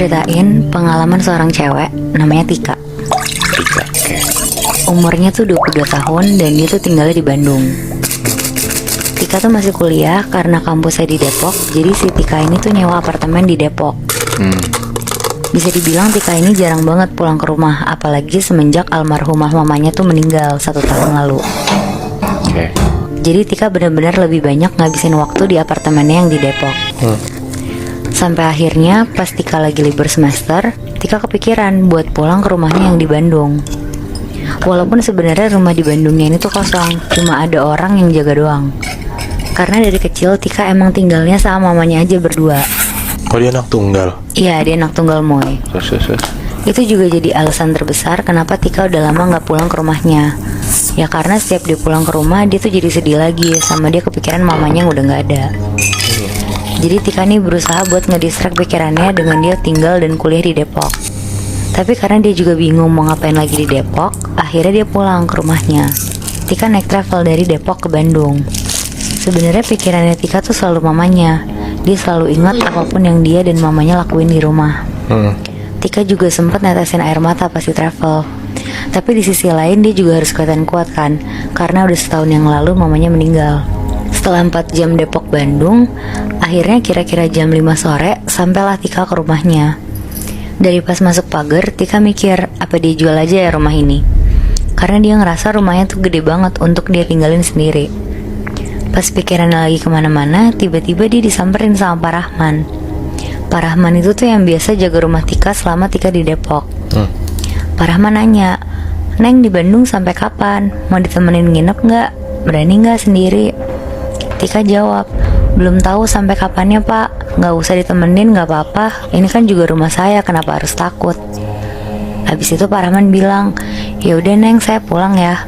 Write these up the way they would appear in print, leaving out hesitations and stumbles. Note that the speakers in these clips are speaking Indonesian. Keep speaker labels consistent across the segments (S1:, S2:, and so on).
S1: ceritain pengalaman seorang cewek namanya Tika.
S2: Tika, oke.
S1: Umurnya tuh 22 tahun dan dia tuh tinggalnya di Bandung. Tika tuh masih kuliah karena kampusnya di Depok. Jadi si Tika ini tuh nyewa apartemen di Depok. Bisa dibilang Tika ini jarang banget pulang ke rumah, apalagi semenjak almarhumah mamanya tuh meninggal 1 tahun lalu.
S2: Oke.
S1: Jadi Tika benar-benar lebih banyak ngabisin waktu di apartemennya yang di Depok. Sampai akhirnya pas Tika lagi libur semester, Tika kepikiran buat pulang ke rumahnya yang di Bandung. Walaupun sebenarnya rumah di Bandungnya ini tuh kosong, cuma ada orang yang jaga doang. Karena dari kecil Tika emang tinggalnya sama mamanya aja berdua.
S2: Oh, dia anak tunggal.
S1: Iya, dia anak tunggal Moy.
S2: Terus.
S1: Itu juga jadi alasan terbesar kenapa Tika udah lama gak pulang ke rumahnya. Ya karena setiap dia pulang ke rumah, dia tuh jadi sedih lagi sama dia kepikiran mamanya yang udah gak ada. Jadi Tika nih berusaha buat ngedistract pikirannya dengan dia tinggal dan kuliah di Depok. Tapi karena dia juga bingung mau ngapain lagi di Depok, akhirnya dia pulang ke rumahnya. Tika naik travel dari Depok ke Bandung. Sebenarnya pikirannya Tika tuh selalu mamanya. Dia selalu ingat apapun yang dia dan mamanya lakuin di rumah. Tika juga sempat netesin air mata pas di travel. Tapi di sisi lain dia juga harus kelihatan kuat kan, karena udah setahun yang lalu mamanya meninggal. Setelah 4 jam Depok Bandung, akhirnya kira-kira jam 5 sore sampailah Tika ke rumahnya. Dari pas masuk pagar, Tika mikir apa dia jual aja ya rumah ini. Karena dia ngerasa rumahnya tuh gede banget untuk dia tinggalin sendiri. Pas pikirannya lagi kemana-mana, tiba-tiba dia disamperin sama Pak Rahman. Pak Rahman itu tuh yang biasa jaga rumah Tika selama Tika di Depok. Pak Rahman nanya, "Neng di Bandung sampai kapan? Mau ditemenin nginep nggak? Berani nggak sendiri?" Tika jawab, "Belum tahu sampai kapannya Pak. Nggak usah ditemenin, nggak apa-apa. Ini kan juga rumah saya, kenapa harus takut?" Habis itu Pak Rahman bilang, "Ya udah Neng, saya pulang ya."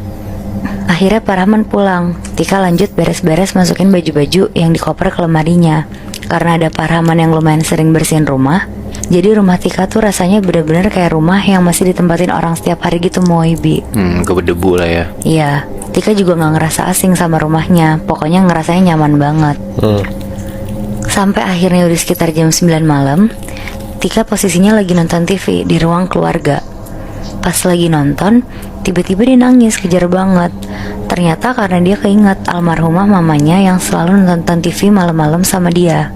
S1: Akhirnya Pak Rahman pulang. Tika lanjut beres-beres masukin baju-baju yang di koper ke lemarinya. Karena ada Pak Rahman yang lumayan sering bersihin rumah, jadi rumah Tika tuh rasanya bener-bener kayak rumah yang masih ditempatin orang setiap hari gitu Moibi.
S2: Keberdebu lah ya.
S1: Iya, Tika juga gak ngerasa asing sama rumahnya. Pokoknya ngerasanya nyaman banget. Sampai akhirnya udah sekitar jam 9 malam, Tika posisinya lagi nonton TV di ruang keluarga. Pas lagi nonton, tiba-tiba dia nangis kejar banget. Ternyata karena dia keinget almarhumah mamanya yang selalu nonton TV malam-malam sama dia.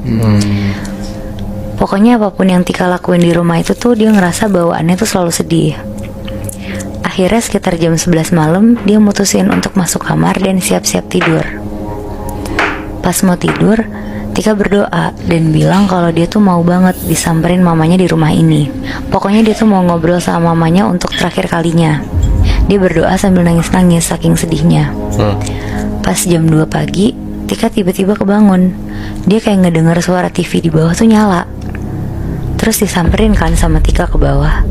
S1: Pokoknya apapun yang Tika lakuin di rumah itu tuh dia ngerasa bawaannya tuh selalu sedih. Akhirnya sekitar jam 11 malam dia mutusin untuk masuk kamar dan siap-siap tidur. Pas mau tidur, Tika berdoa dan bilang kalau dia tuh mau banget disamperin mamanya di rumah ini. Pokoknya dia tuh mau ngobrol sama mamanya untuk terakhir kalinya. Dia berdoa sambil nangis-nangis saking sedihnya. Pas jam 2 pagi, Tika tiba-tiba kebangun. Dia kayak ngedenger suara TV di bawah tuh nyala. Terus disamperin kan sama Tika ke bawah.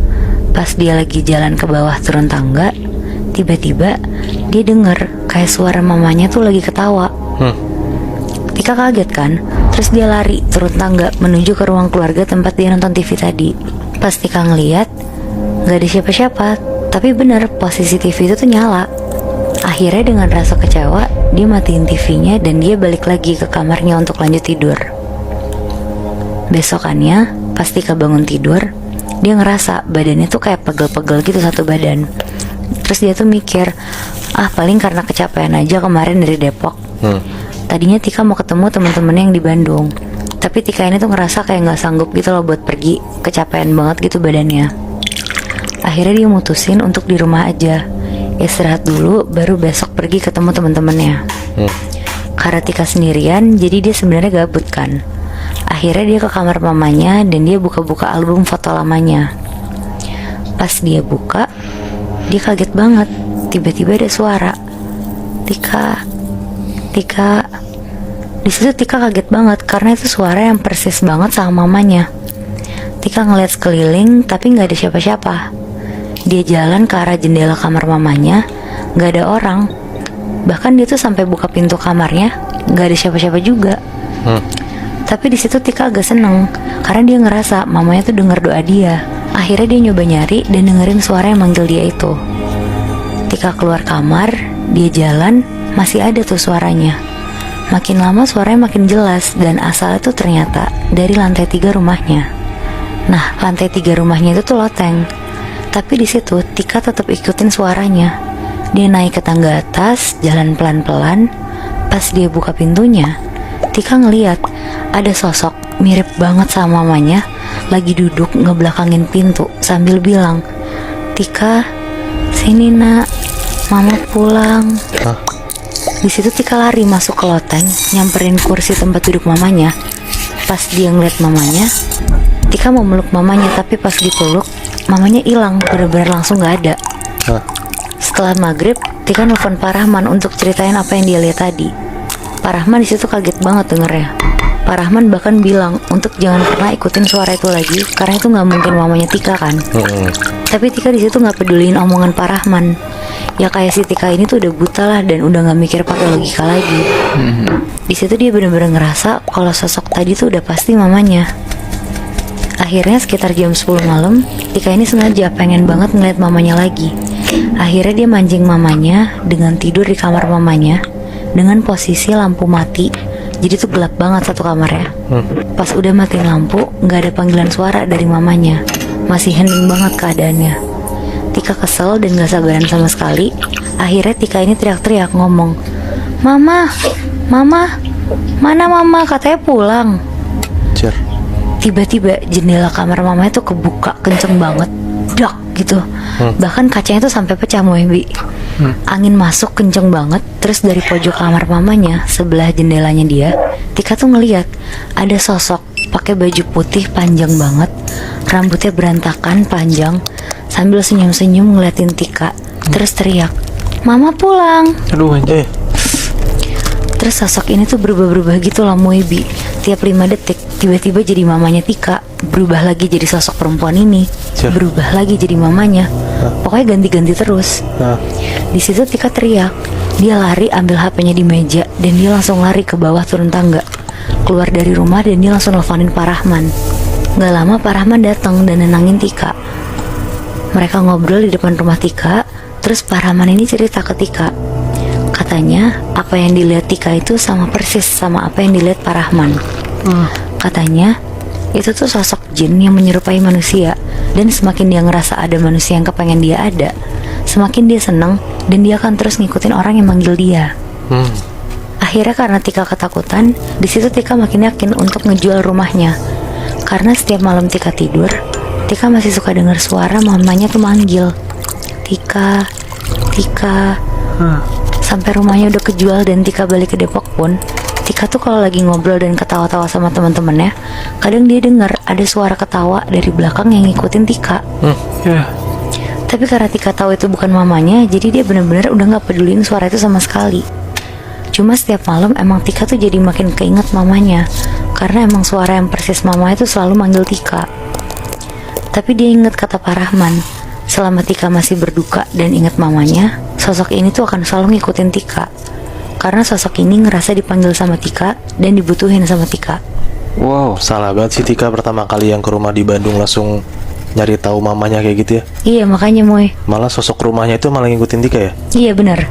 S1: Pas dia lagi jalan ke bawah turun tangga, tiba-tiba dia denger kayak suara mamanya tuh lagi ketawa. Tika kaget kan, terus dia lari turun tangga menuju ke ruang keluarga tempat dia nonton TV tadi. Pas Tika ngeliat, gak ada siapa-siapa, tapi bener posisi TV itu tuh nyala. Akhirnya dengan rasa kecewa, dia matiin TV-nya dan dia balik lagi ke kamarnya untuk lanjut tidur. Besokannya, pas Tika bangun tidur, dia ngerasa badannya tuh kayak pegel-pegel gitu satu badan. Terus dia tuh mikir, paling karena kecapean aja kemarin dari Depok. Tadinya Tika mau ketemu teman-temannya yang di Bandung, tapi Tika ini tuh ngerasa kayak nggak sanggup gitu loh buat pergi, kecapean banget gitu badannya. Akhirnya dia mutusin untuk di rumah aja, istirahat dulu, baru besok pergi ketemu teman-temannya. Karena Tika sendirian, jadi dia sebenarnya gabut kan. Akhirnya dia ke kamar mamanya dan dia buka-buka album foto lamanya. Pas dia buka, dia kaget banget. Tiba-tiba ada suara, Tika. Di situ Tika kaget banget karena itu suara yang persis banget sama mamanya. Tika ngeliat sekeliling tapi nggak ada siapa-siapa. Dia jalan ke arah jendela kamar mamanya, nggak ada orang. Bahkan dia tuh sampai buka pintu kamarnya, nggak ada siapa-siapa juga. Tapi di situ Tika agak seneng karena dia ngerasa mamanya tuh denger doa dia. Akhirnya dia nyoba nyari dan dengerin suara yang manggil dia itu. Tika keluar kamar, dia jalan, masih ada tuh suaranya. Makin lama suaranya makin jelas dan asalnya tuh ternyata dari lantai 3 rumahnya. Nah, lantai 3 rumahnya itu tuh loteng. Tapi di situ Tika tetap ikutin suaranya. Dia naik ke tangga atas, jalan pelan-pelan. Pas dia buka pintunya, Tika ngeliat ada sosok mirip banget sama mamanya lagi duduk ngebelakangin pintu sambil bilang, "Tika, sini nak, mama pulang."
S2: Hah?
S1: Di situ Tika lari masuk ke loteng, nyamperin kursi tempat duduk mamanya. Pas dia ngeliat mamanya, Tika mau meluk mamanya, tapi pas dipeluk, mamanya hilang, bener-bener langsung gak ada.
S2: Hah?
S1: Setelah maghrib, Tika nelfon Pak Rahman untuk ceritain apa yang dia lihat tadi. Pak Rahman di situ kaget banget dengernya. Pak Rahman bahkan bilang untuk jangan pernah ikutin suara itu lagi, karena itu nggak mungkin mamanya Tika kan. Tapi Tika di situ nggak peduliin omongan Pak Rahman. Ya kayak si Tika ini tuh udah buta lah dan udah nggak mikir pakai logika lagi. Di situ dia bener-bener ngerasa kalau sosok tadi tuh udah pasti mamanya. Akhirnya sekitar jam 10 malam, Tika ini sengaja pengen banget ngeliat mamanya lagi. Akhirnya dia mancing mamanya dengan tidur di kamar mamanya dengan posisi lampu mati. Jadi tuh gelap banget satu kamarnya. Pas udah matiin lampu, nggak ada panggilan suara dari mamanya. Masih hening banget keadaannya. Tika kesel dan gak sabaran sama sekali. Akhirnya Tika ini teriak-teriak ngomong, "Mama, mama, mana mama? Katanya pulang."
S2: Cer.
S1: Tiba-tiba jendela kamar mama itu kebuka kenceng banget, dak gitu. Bahkan kacanya tuh sampai pecah Moebi. Angin masuk kenceng banget. Terus dari pojok kamar mamanya, sebelah jendelanya dia, Tika tuh ngeliat ada sosok pakai baju putih panjang banget, rambutnya berantakan panjang, sambil senyum-senyum ngeliatin Tika. Terus teriak, "Mama pulang."
S2: Aduh anjir.
S1: Terus sosok ini tuh berubah-berubah gitu lah Moebi. Tiap 5 detik tiba-tiba jadi mamanya Tika, berubah lagi jadi sosok perempuan ini, berubah lagi jadi mamanya. Pokoknya ganti-ganti terus. Di situ Tika teriak. Dia lari ambil HP-nya di meja dan dia langsung lari ke bawah turun tangga, keluar dari rumah dan dia langsung nelfonin Pak Rahman. Gak lama Pak Rahman datang dan nenangin Tika. Mereka ngobrol di depan rumah Tika. Terus Pak Rahman ini cerita ke Tika. Katanya apa yang dilihat Tika itu sama persis sama apa yang dilihat Pak Rahman. Katanya itu tuh sosok jin yang menyerupai manusia. Dan semakin dia ngerasa ada manusia yang kepengen dia ada, semakin dia seneng dan dia akan terus ngikutin orang yang manggil dia. Akhirnya karena Tika ketakutan, di situ Tika makin yakin untuk ngejual rumahnya. Karena setiap malam Tika tidur, Tika masih suka dengar suara mamanya tuh manggil, "Tika, Tika." Sampai rumahnya udah kejual dan Tika balik ke Depok pun, Tika tuh kalau lagi ngobrol dan ketawa-tawa sama teman-temannya, kadang dia dengar ada suara ketawa dari belakang yang ngikutin Tika. Tapi karena Tika tahu itu bukan mamanya, jadi dia benar-benar udah nggak peduliin suara itu sama sekali. Cuma setiap malam emang Tika tuh jadi makin keinget mamanya, karena emang suara yang persis mama itu selalu manggil Tika. Tapi dia inget kata Pak Rahman, selama Tika masih berduka dan inget mamanya, sosok ini tuh akan selalu ngikutin Tika. Karena sosok ini ngerasa dipanggil sama Tika dan dibutuhin sama Tika.
S2: Wow, salah banget sih Tika pertama kali yang ke rumah di Bandung langsung nyari tahu mamanya kayak gitu ya.
S1: Iya makanya Moy.
S2: Malah sosok rumahnya itu malah ngikutin Tika ya.
S1: Iya benar.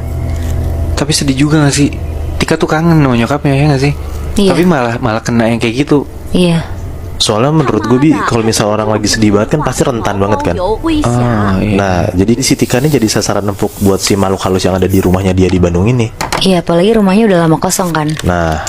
S3: Tapi sedih juga gak sih? Tika tuh kangen sama nyokapnya ya gak sih?
S1: Iya.
S3: Tapi malah kena yang kayak gitu.
S1: Iya.
S2: Soalnya menurut gue Bi, kalau misal orang lagi sedih banget kan pasti rentan banget kan.
S3: Iya.
S2: Nah, jadi si Tika ini jadi sasaran empuk buat si makhluk halus yang ada di rumahnya dia di Bandung ini.
S1: Iya apalagi rumahnya udah lama kosong kan.
S2: Nah,